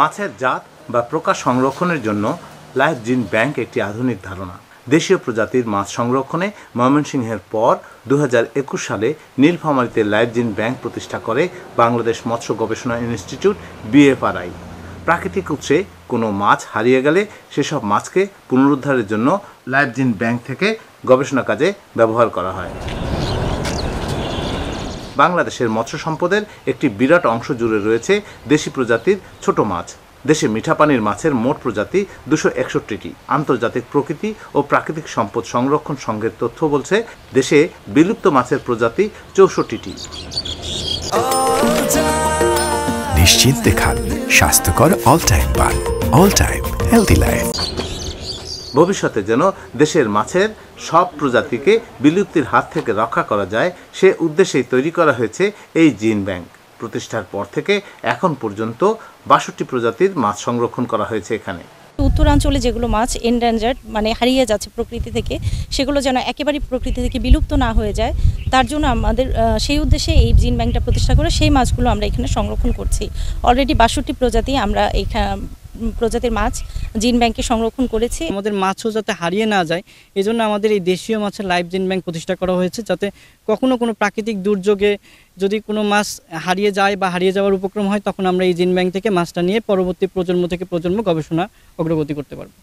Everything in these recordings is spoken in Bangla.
মাছের জাত বা প্রকার সংরক্ষণের জন্য লাইভ জিন ব্যাংক একটি আধুনিক ধারণা। দেশীয় প্রজাতির মাছ সংরক্ষণে ময়মনসিংহের পর 2021 সালে নীলফামারীতে লাইভ জিন ব্যাংক প্রতিষ্ঠা করে বাংলাদেশ মৎস্য গবেষণা ইনস্টিটিউট BFRI। প্রাকৃতিক উৎসে কোনো মাছ হারিয়ে গেলে সেসব মাছকে পুনরুদ্ধারের জন্য লাইভ জিন ব্যাংক থেকে গবেষণা কাজে ব্যবহার করা হয়। বাংলাদেশের মৎস্য সম্পদের একটি বিরাট অংশ জুড়ে রয়েছে দেশি প্রজাতির ছোট মাছ। দেশে মিঠা পানির মাছের মোট প্রজাতি 261টি। আন্তর্জাতিক প্রকৃতি ও প্রাকৃতিক সম্পদ সংরক্ষণ সংঘের তথ্য বলছে দেশে বিলুপ্ত মাছের প্রজাতি 64টি। নিশ্চিন্তে খান স্বাস্থ্যকর অল টাইম পান, অল টাইম হেলদি লাইফ। ভবিষ্যতে যেন দেশের মাছের সব প্রজাতিকে বিলুপ্তির হাত থেকে রক্ষা করা যায় সে উদ্দেশ্যেই তৈরি করা হয়েছে এই জিন ব্যাংক। প্রতিষ্ঠার পর থেকে এখন পর্যন্ত 62 প্রজাতির মাছ সংরক্ষণ করা হয়েছে এখানে। উত্তরাঞ্চলে যেগুলো মাছ এন্ডেঞ্জার্ড মানে হারিয়ে যাচ্ছে প্রকৃতি থেকে, সেগুলো যেন একেবারেই প্রকৃতি থেকে বিলুপ্ত না হয়ে যায়, তার জন্য আমাদের সেই উদ্দেশ্যে এই জিন ব্যাংকটা প্রতিষ্ঠা করে সেই মাছগুলো আমরা এখানে সংরক্ষণ করছি। অলরেডি 62 প্রজাতি আমরা এখানে প্রজাতির মাছ জিন ব্যাংকে সংরক্ষণ করেছি। আমাদের মাছও যাতে হারিয়ে না যায় এজন্য আমাদের এই দেশীয় মাছের লাইভ জিন ব্যাংক প্রতিষ্ঠা করা হয়েছে, যাতে কখনো কোনো প্রাকৃতিক দুর্যোগে যদি কোনো মাছ হারিয়ে যায় বা হারিয়ে যাওয়ার উপক্রম হয়, তখন আমরা এই জিন ব্যাংক থেকে মাছটা নিয়ে পরবর্তী প্রজন্ম থেকে প্রজন্ম গবেষণা অগ্রগতি করতে পারবো।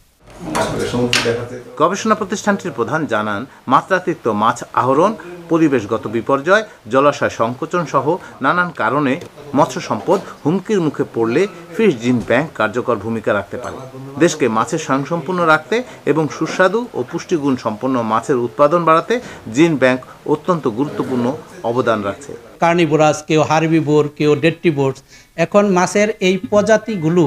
গবেষণা প্রতিষ্ঠানটির প্রধান জানান, মাত্রাতিরিক্ত মাছ আহরণ, পরিবেশগত বিপর্যয়, জলাশয় সংকোচন সহ নানান কারণে মৎস্য সম্পদ হুমকির মুখে পড়লে ফিশ জিন ব্যাংক কার্যকর ভূমিকা রাখতে পারে। দেশকে মাছের স্বয়ংসম্পূর্ণ রাখতে এবং সুস্বাদু ও পুষ্টিগুণ সম্পন্ন মাছের উৎপাদন বাড়াতে জিন ব্যাংক অত্যন্ত গুরুত্বপূর্ণ অবদান রাখছে। কার্নিভোরাস, কেউ হার্বিভোর, কেউ ডেট্রিভোরস। এখন মাছের এই প্রজাতিগুলো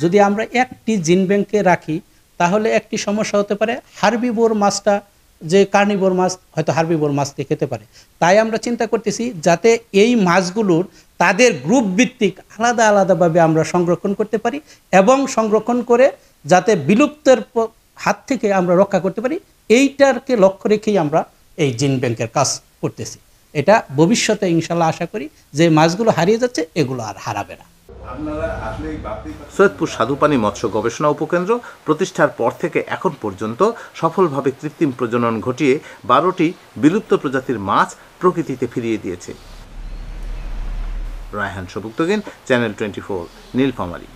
যদি আমরা একটি জিন ব্যাংকে রাখি তাহলে একটি সমস্যা হতে পারে, হার্বিভোর মাছটা যে কার্নিভোর মাছ হয়তো হার্বিভোর মাছকে খেতে পারে। তাই আমরা চিন্তা করতেছি যাতে এই মাছগুলোর তাদের গ্রুপ ভিত্তিক আলাদা আলাদাভাবে আমরা সংরক্ষণ করতে পারি এবং সংরক্ষণ করে যাতে বিলুপ্তের হাত থেকে আমরা রক্ষা করতে পারি, এইটাকে লক্ষ্য রেখেই আমরা এই জিন ব্যাংকের কাজ করতেছি। এটা ভবিষ্যতে ইনশাল্লাহ আশা করি যে মাছগুলো হারিয়ে যাচ্ছে এগুলো আর হারাবে না। সৈয়দপুর স্বাদুপানি মৎস্য গবেষণা উপকেন্দ্র প্রতিষ্ঠার পর থেকে এখন পর্যন্ত সফলভাবে কৃত্রিম প্রজনন ঘটিয়ে 12টি বিলুপ্ত প্রজাতির মাছ প্রকৃতিতে ফিরিয়ে দিয়েছে। রায়হান সবুক্তগিন, চ্যানেল 24, নীলফামারী।